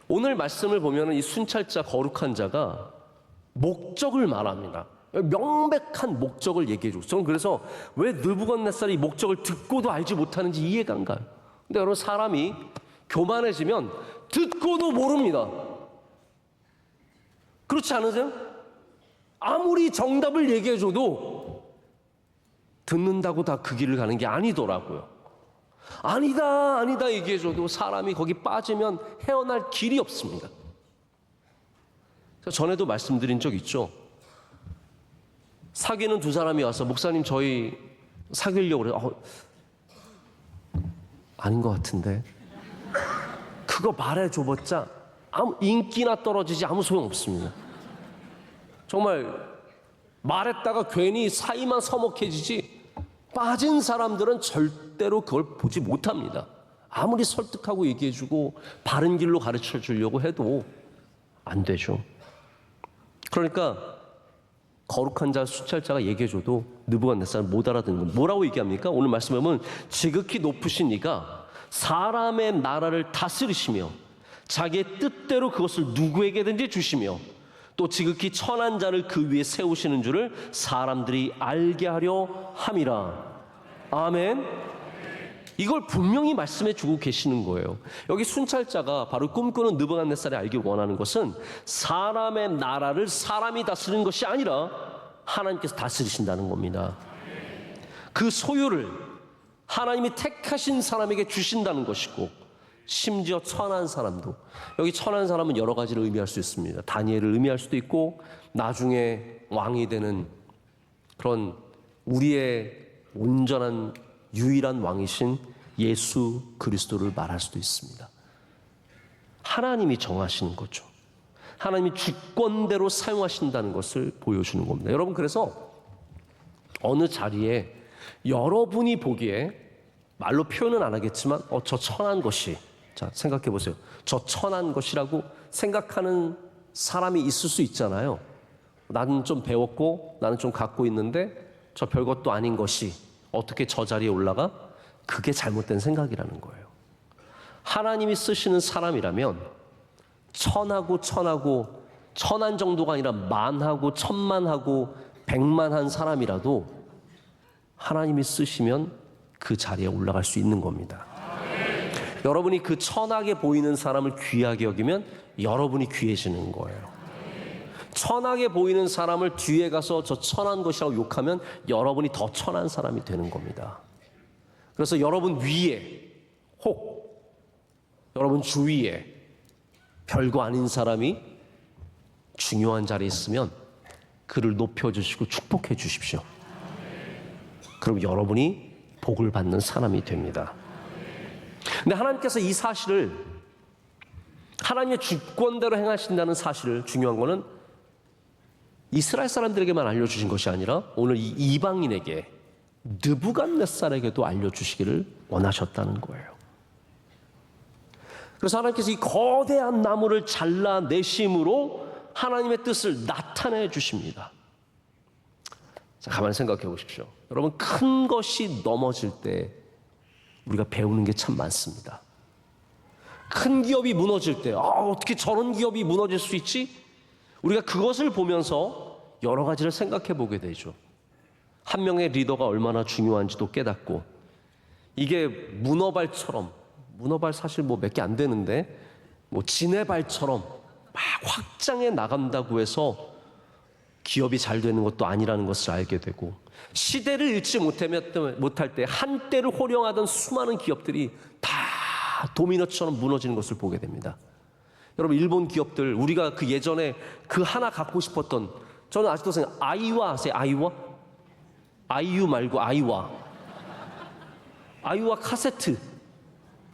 Speaker 2: 오늘 말씀을 보면 이 순찰자 거룩한 자가 목적을 말합니다. 명백한 목적을 얘기해 줬어요. 저는 그래서 왜 느부갓네살이 목적을 듣고도 알지 못하는지 이해가 안 가요. 근데 여러분 사람이 교만해지면 듣고도 모릅니다. 그렇지 않으세요? 아무리 정답을 얘기해 줘도 듣는다고 다 그 길을 가는 게 아니더라고요. 아니다 얘기해 줘도 사람이 거기 빠지면 헤어날 길이 없습니다. 전에도 말씀드린 적 있죠. 사귀는 두 사람이 와서 목사님 저희 사귀려고 그래요. 아닌 것 같은데. 그거 말해줘봤자 아무 인기나 떨어지지 아무 소용 없습니다. 정말 말했다가 괜히 사이만 서먹해지지 빠진 사람들은 절대로 그걸 보지 못합니다. 아무리 설득하고 얘기해주고 바른 길로 가르쳐 주려고 해도 안 되죠. 그러니까 거룩한 자 순찰자가 얘기해줘도 느부갓네살은 못 알아듣는 겁니다. 뭐라고 얘기합니까? 오늘 말씀에 보면 지극히 높으신 이가 사람의 나라를 다스리시며 자기의 뜻대로 그것을 누구에게든지 주시며 또 지극히 천한 자를 그 위에 세우시는 줄을 사람들이 알게 하려 함이라. 아멘. 이걸 분명히 말씀해 주고 계시는 거예요. 여기 순찰자가 바로 꿈꾸는 느부갓네살이 알길 원하는 것은 사람의 나라를 사람이 다스리는 것이 아니라 하나님께서 다스리신다는 겁니다. 그 소유를 하나님이 택하신 사람에게 주신다는 것이고, 심지어 천한 사람도, 여기 천한 사람은 여러 가지를 의미할 수 있습니다. 다니엘을 의미할 수도 있고 나중에 왕이 되는 그런 우리의 온전한 유일한 왕이신 예수 그리스도를 말할 수도 있습니다. 하나님이 정하시는 거죠. 하나님이 주권대로 사용하신다는 것을 보여주는 겁니다. 여러분, 그래서 어느 자리에 여러분이 보기에 말로 표현은 안 하겠지만 저 천한 것이, 자 생각해 보세요. 저 천한 것이라고 생각하는 사람이 있을 수 있잖아요. 나는 좀 배웠고 나는 좀 갖고 있는데 저 별것도 아닌 것이 어떻게 저 자리에 올라가? 그게 잘못된 생각이라는 거예요. 하나님이 쓰시는 사람이라면 천하고 천한 정도가 아니라 만하고 천만하고 백만한 사람이라도 하나님이 쓰시면 그 자리에 올라갈 수 있는 겁니다. 여러분이 그 천하게 보이는 사람을 귀하게 여기면 여러분이 귀해지는 거예요. 천하게 보이는 사람을 뒤에 가서 저 천한 것이라고 욕하면 여러분이 더 천한 사람이 되는 겁니다. 그래서 여러분 위에 혹 여러분 주위에 별거 아닌 사람이 중요한 자리에 있으면 그를 높여주시고 축복해 주십시오. 그럼 여러분이 복을 받는 사람이 됩니다. 근데 하나님께서 이 사실을, 하나님의 주권대로 행하신다는 사실을, 중요한 거는 이스라엘 사람들에게만 알려주신 것이 아니라 오늘 이 이방인에게, 느부갓네살에게도 알려주시기를 원하셨다는 거예요. 그래서 하나님께서 이 거대한 나무를 잘라내심으로 하나님의 뜻을 나타내 주십니다. 자, 가만히 생각해 보십시오. 여러분, 큰 것이 넘어질 때 우리가 배우는 게 참 많습니다. 큰 기업이 무너질 때 어떻게 저런 기업이 무너질 수 있지? 우리가 그것을 보면서 여러 가지를 생각해 보게 되죠. 한 명의 리더가 얼마나 중요한지도 깨닫고, 이게 문어발처럼, 문어발 사실 뭐 몇 개 안 되는데 뭐 지네발처럼 막 확장해 나간다고 해서 기업이 잘 되는 것도 아니라는 것을 알게 되고, 시대를 잃지 못할 때 한때를 호령하던 수많은 기업들이 다 도미노처럼 무너지는 것을 보게 됩니다. 여러분, 일본 기업들, 우리가 그 예전에 그 하나 갖고 싶었던, 저는 아직도 생각, 아이와 아세요? 아이와? 아이유 말고 아이와. 아이와 카세트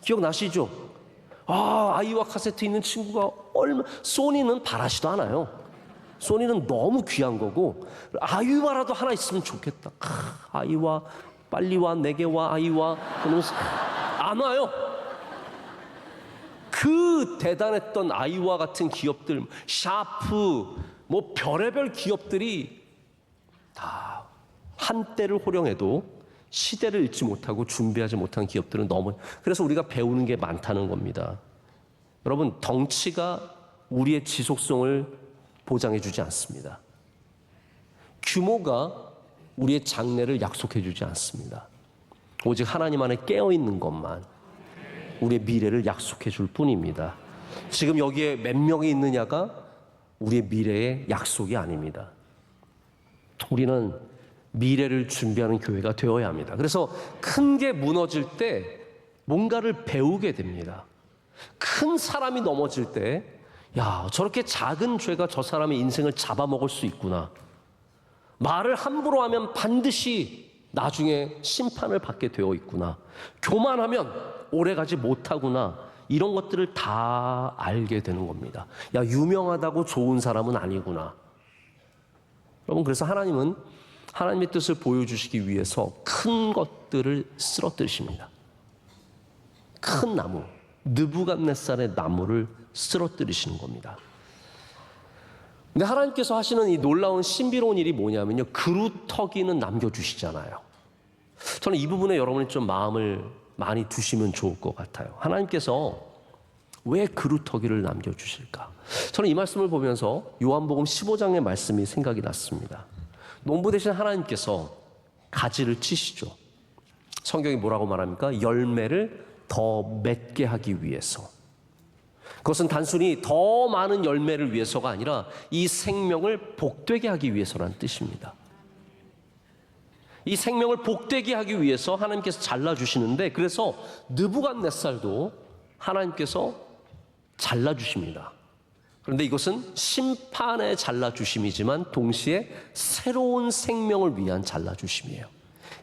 Speaker 2: 기억나시죠? 아이와 카세트 있는 친구가 소니는 바라지도 않아요. 소니는 너무 귀한 거고, 아이와라도 하나 있으면 좋겠다. 아이와 빨리 와, 내게 와, 아이 와. 그러면서 안 와요. 그 대단했던 아이와 같은 기업들, 샤프, 뭐 별의별 기업들이 다 한때를 호령해도 시대를 읽지 못하고 준비하지 못한 기업들은 너무, 그래서 우리가 배우는 게 많다는 겁니다. 여러분, 덩치가 우리의 지속성을 보장해 주지 않습니다. 규모가 우리의 장래를 약속해 주지 않습니다. 오직 하나님 안에 깨어 있는 것만 우리의 미래를 약속해 줄 뿐입니다. 지금 여기에 몇 명이 있느냐가 우리의 미래의 약속이 아닙니다. 우리는 미래를 준비하는 교회가 되어야 합니다. 그래서 큰 게 무너질 때 뭔가를 배우게 됩니다. 큰 사람이 넘어질 때, 야, 저렇게 작은 죄가 저 사람의 인생을 잡아먹을 수 있구나. 말을 함부로 하면 반드시 나중에 심판을 받게 되어 있구나. 교만하면 오래가지 못하구나. 이런 것들을 다 알게 되는 겁니다. 야, 유명하다고 좋은 사람은 아니구나. 여러분, 그래서 하나님은 하나님의 뜻을 보여주시기 위해서 큰 것들을 쓰러뜨리십니다. 큰 나무, 느부갓네살의 나무를 쓰러뜨리시는 겁니다. 근데 하나님께서 하시는 이 놀라운 신비로운 일이 뭐냐면요, 그루터기는 남겨주시잖아요. 저는 이 부분에 여러분이 좀 마음을 많이 두시면 좋을 것 같아요. 하나님께서 왜 그루터기를 남겨주실까? 저는 이 말씀을 보면서 요한복음 15장의 말씀이 생각이 났습니다. 농부 대신 하나님께서 가지를 치시죠. 성경이 뭐라고 말합니까? 열매를 더 맺게 하기 위해서. 그것은 단순히 더 많은 열매를 위해서가 아니라 이 생명을 복되게 하기 위해서라는 뜻입니다. 이 생명을 복되게 하기 위해서 하나님께서 잘라주시는데, 그래서 느부갓네살도 하나님께서 잘라주십니다. 그런데 이것은 심판의 잘라주심이지만 동시에 새로운 생명을 위한 잘라주심이에요.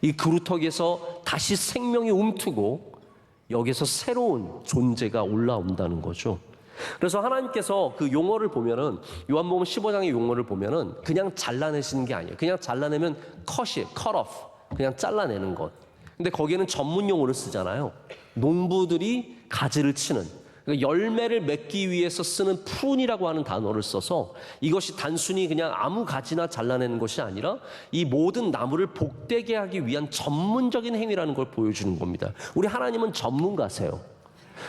Speaker 2: 이 그루터기에서 다시 생명이 움트고 여기서 새로운 존재가 올라온다는 거죠. 그래서 하나님께서 그 용어를 보면은, 요한복음 15장의 용어를 보면은 그냥 잘라내시는 게 아니에요. 그냥 잘라내면 컷이에요. cut off. 그냥 잘라내는 것. 근데 거기에는 전문 용어를 쓰잖아요. 농부들이 가지를 치는, 그러니까 열매를 맺기 위해서 쓰는 프룬이라고 하는 단어를 써서 이것이 단순히 그냥 아무 가지나 잘라내는 것이 아니라 이 모든 나무를 복되게 하기 위한 전문적인 행위라는 걸 보여주는 겁니다. 우리 하나님은 전문가세요.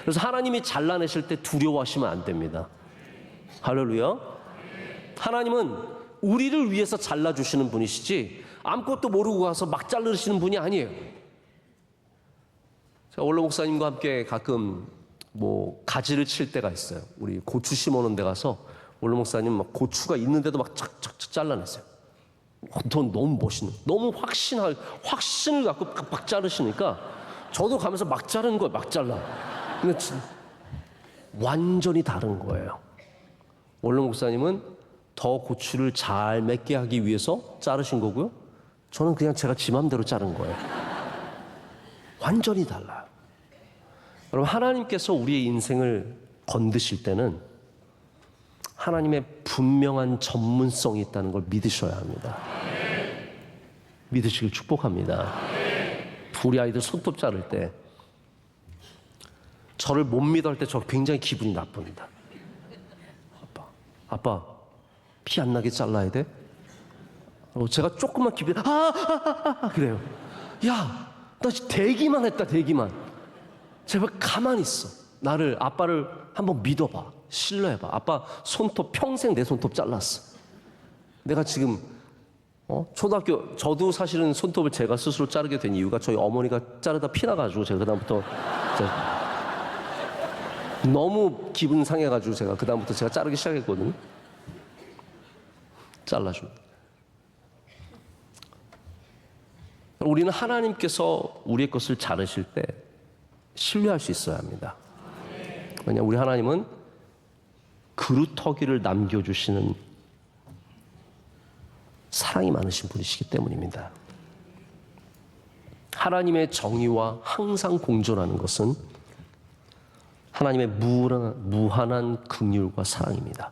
Speaker 2: 그래서 하나님이 잘라내실 때 두려워하시면 안 됩니다. 할렐루야. 하나님은 우리를 위해서 잘라주시는 분이시지 아무것도 모르고 가서 막 자르시는 분이 아니에요. 제가 원로 목사님과 함께 가끔 뭐 가지를 칠 때가 있어요. 우리 고추 심어놓은 데 가서 원로 목사님 막 고추가 있는데도 막 착착착 잘라냈어요. 너무 멋있는, 너무 확신을 갖고 막 자르시니까 저도 가면서 막 자르는 거예요. 막 잘라. 근데 완전히 다른 거예요. 원로 목사님은 더 고추를 잘 맺게 하기 위해서 자르신 거고요. 저는 그냥 제가 지 맘대로 자른 거예요. 완전히 달라요. 여러분, 하나님께서 우리의 인생을 건드실 때는 하나님의 분명한 전문성이 있다는 걸 믿으셔야 합니다. 믿으시길 축복합니다. 우리 아이들 손톱 자를 때 저를 못 믿어 할 때 저 굉장히 기분이 나쁩니다. 아빠 피 안 나게 잘라야 돼? 제가 조금만 기분이 그래요. 야, 나 대기만 했다. 대기만. 제발 가만히 있어. 아빠를 한번 믿어봐. 신뢰해봐. 아빠 손톱 평생 내 손톱 잘랐어. 내가 지금 초등학교, 저도 사실은 손톱을 제가 스스로 자르게 된 이유가 저희 어머니가 자르다 피 나가지고 제가 그다음부터 너무 기분 상해가지고 제가 그다음부터 제가 자르기 시작했거든요. 잘라줍니다. 우리는 하나님께서 우리의 것을 자르실 때 신뢰할 수 있어야 합니다. 왜냐하면 우리 하나님은 그루터기를 남겨주시는 사랑이 많으신 분이시기 때문입니다. 하나님의 정의와 항상 공존하는 것은 하나님의 무한한 긍휼과 사랑입니다.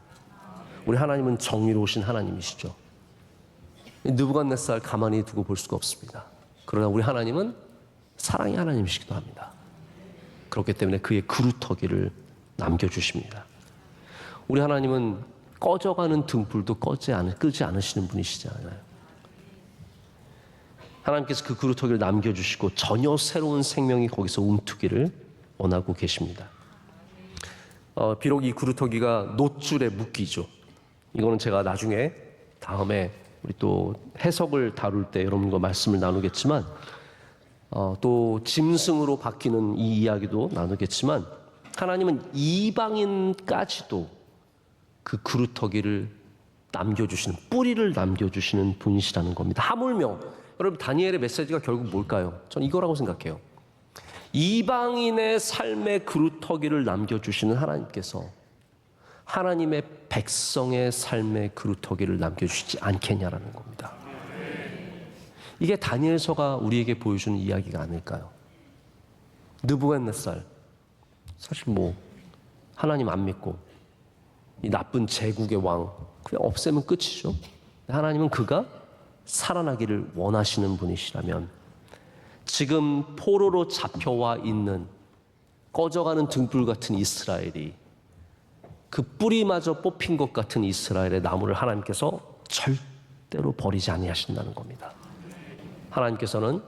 Speaker 2: 우리 하나님은 정의로우신 하나님이시죠. 느부갓네살 가만히 두고 볼 수가 없습니다. 그러나 우리 하나님은 사랑의 하나님이시기도 합니다. 그렇기 때문에 그의 그루터기를 남겨주십니다. 우리 하나님은 꺼져가는 등불도 끄지 않으시는 분이시잖아요. 하나님께서 그 그루터기를 남겨주시고 전혀 새로운 생명이 거기서 움트기를 원하고 계십니다. 비록 이 그루터기가 놋줄에 묶이죠. 이거는 제가 나중에 다음에 우리 또 해석을 다룰 때 여러분과 말씀을 나누겠지만 또 짐승으로 바뀌는 이 이야기도 나누겠지만 하나님은 이방인까지도 그 그루터기를 남겨주시는 뿌리를 남겨주시는 분이시라는 겁니다. 하물며 여러분 다니엘의 메시지가 결국 뭘까요? 저는 이거라고 생각해요. 이방인의 삶의 그루터기를 남겨주시는 하나님께서 하나님의 백성의 삶의 그루터기를 남겨주시지 않겠냐라는 겁니다. 이게 다니엘서가 우리에게 보여주는 이야기가 아닐까요? 느부갓네살 사실 하나님 안 믿고 이 나쁜 제국의 왕 그냥 없애면 끝이죠. 하나님은 그가 살아나기를 원하시는 분이시라면 지금 포로로 잡혀와 있는 꺼져가는 등불 같은 이스라엘이 그 뿌리마저 뽑힌 것 같은 이스라엘의 나무를 하나님께서 절대로 버리지 아니하신다는 겁니다. 하나님께서는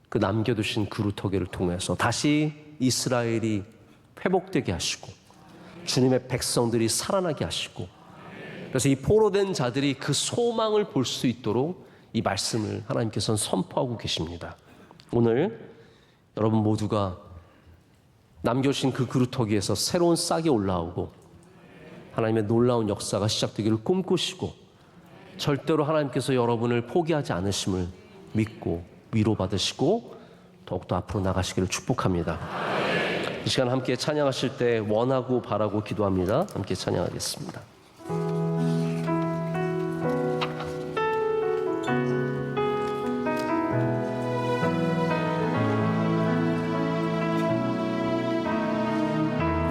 Speaker 2: 그 남겨두신 그루터기를 통해서 다시 이스라엘이 회복되게 하시고 주님의 백성들이 살아나게 하시고 그래서 이 포로된 자들이 그 소망을 볼 수 있도록 이 말씀을 하나님께서는 선포하고 계십니다. 오늘 여러분 모두가 남겨주신 그 그루터기에서 새로운 싹이 올라오고 하나님의 놀라운 역사가 시작되기를 꿈꾸시고 절대로 하나님께서 여러분을 포기하지 않으심을 믿고 위로받으시고 더욱더 앞으로 나가시기를 축복합니다. 이 시간 함께 찬양하실 때 원하고 바라고 기도합니다. 함께 찬양하겠습니다.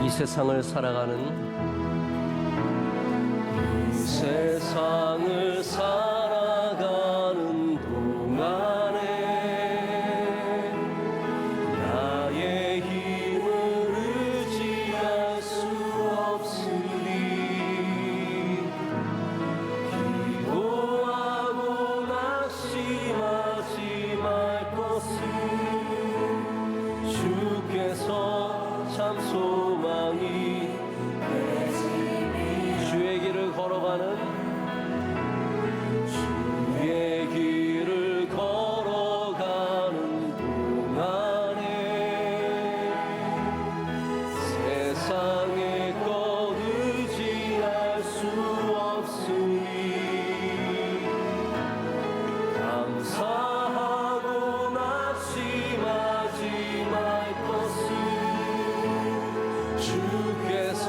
Speaker 2: 이 세상을 살아가는 동안에 나의 힘을 의지할 수 없으니 기도하고 낙심하지 말 것을 주께서 참 소망이 주의 길을 걸어가는 동안에 세상의 것 의지할 수 없으니 감사하고 낙심하지 말 것을 주께서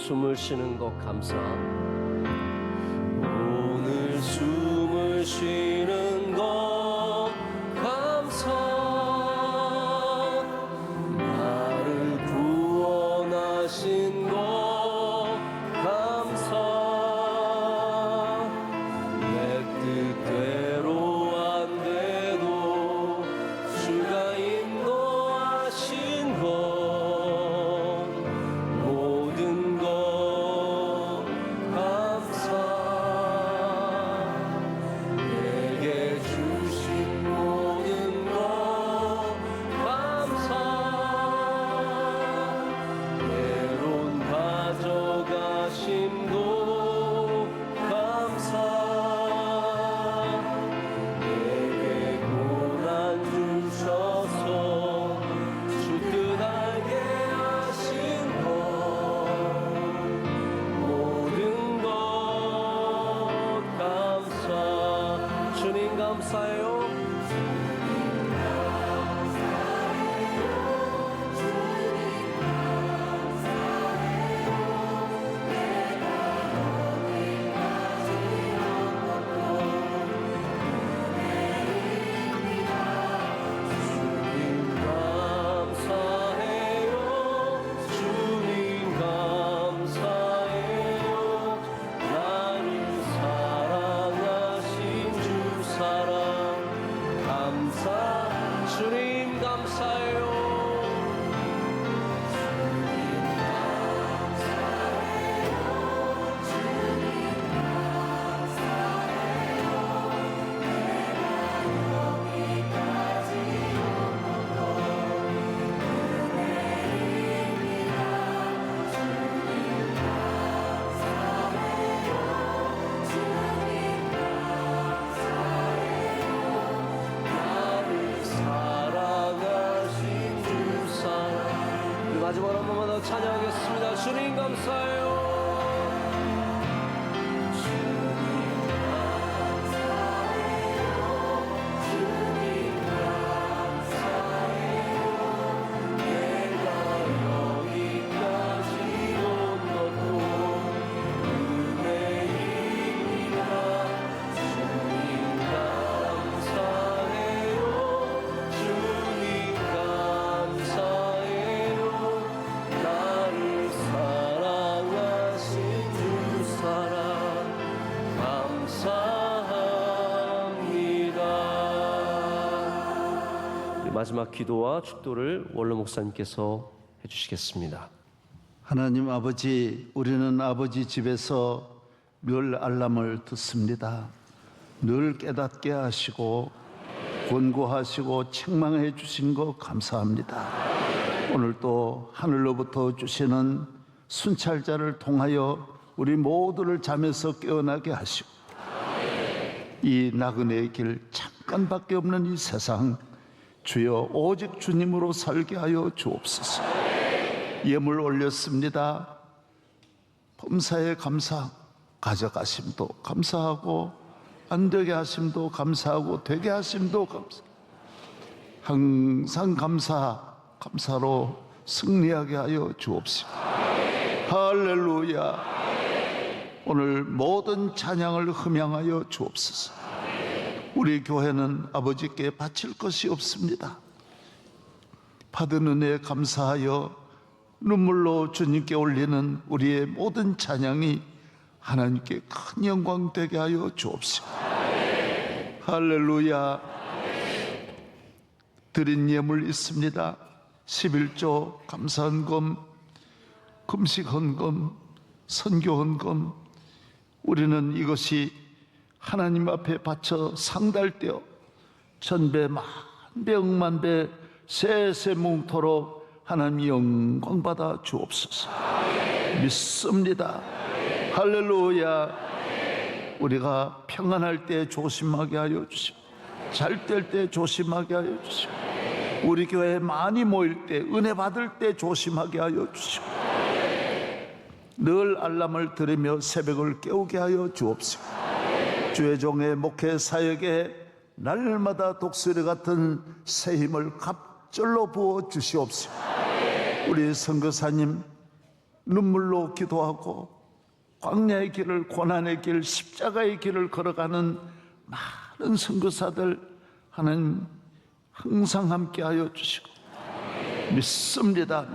Speaker 2: 숨을 쉬는 것 감사. 오늘 숨을 쉬는 것 감사. 나를 구원하신 것 감사. 내 뜻대로 안 돼도 주가 인도하신 것 모든 것 감사. 내게 주신 모든 것 감사. 때론 가져가심도 감사. 내게 고난 주셔서 주 뜻 알게 하신 것 모든 것 감사. 주님 감사해요. 주님 감사해요. 주님 감사해요. 나를 사랑하신 주 사랑 감사. 주님 감사해요. 나를 사랑하신 주 사랑. 우리 마지막으로 한 번만 더 찬양하겠습니다. 주님 감사해요. 마지막 기도와 축도를 원로 목사님께서 해주시겠습니다.
Speaker 3: 하나님 아버지, 우리는 아버지 집에서 늘 알람을 듣습니다. 늘 깨닫게 하시고 권고하시고 책망해 주신 것 감사합니다. 오늘 또 하늘로부터 주시는 순찰자를 통하여 우리 모두를 잠에서 깨어나게 하시고 이 나그네의 길 잠깐밖에 없는 이 세상 주여 오직 주님으로 살게 하여 주옵소서. 예물 올렸습니다. 범사에 감사, 가져가심도 감사하고 안 되게 하심도 감사하고 되게 하심도 감사. 항상 감사로 승리하게 하여 주옵시고. 할렐루야. 오늘 모든 찬양을 흠양하여 주옵소서. 우리 교회는 아버지께 바칠 것이 없습니다. 받은 은혜에 감사하여 눈물로 주님께 올리는 우리의 모든 찬양이 하나님께 큰 영광 되게 하여 주옵시고. 할렐루야. 드린 예물 있습니다. 11조 감사헌금, 금식헌금, 선교헌금. 우리는 이것이 하나님 앞에 바쳐 상달되어 천배 만배 억만배 세세 뭉토록 하나님 영광 받아 주옵소서. 믿습니다. 할렐루야. 우리가 평안할 때 조심하게 하여 주시고 잘 될 때 조심하게 하여 주시고 우리 교회에 많이 모일 때 은혜 받을 때 조심하게 하여 주시고 늘 알람을 들으며 새벽을 깨우게 하여 주옵시고 주의 종의 목회 사역에 날마다 독수리 같은 새 힘을 갑절로 부어 주시옵시고 우리 선교사님 눈물로 기도하고 광야의 길을, 고난의 길, 십자가의 길을 걸어가는 많은 선교사들 하나님 항상 함께하여 주시고 믿습니다.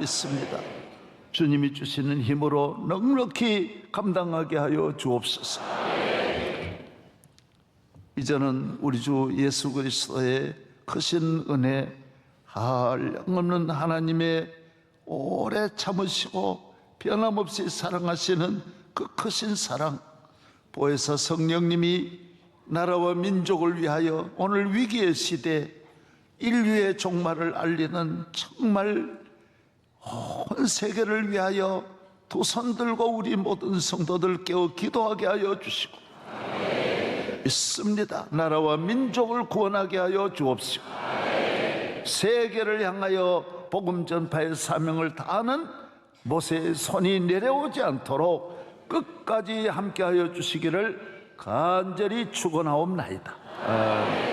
Speaker 3: 주님이 주시는 힘으로 넉넉히 감당하게 하여 주옵소서. 이제는 우리 주 예수 그리스도의 크신 은혜, 한량없는 하나님의 오래 참으시고 변함없이 사랑하시는 그 크신 사랑, 보혜사 성령님이 나라와 민족을 위하여 오늘 위기의 시대 인류의 종말을 알리는 정말 온 세계를 위하여 두 손 들고 우리 모든 성도들 깨어 기도하게 하여 주시고 믿습니다. 나라와 민족을 구원하게 하여 주옵시고 세계를 향하여 복음 전파의 사명을 다하는 모세의 손이 내려오지 않도록 끝까지 함께하여 주시기를 간절히 축원하옵나이다.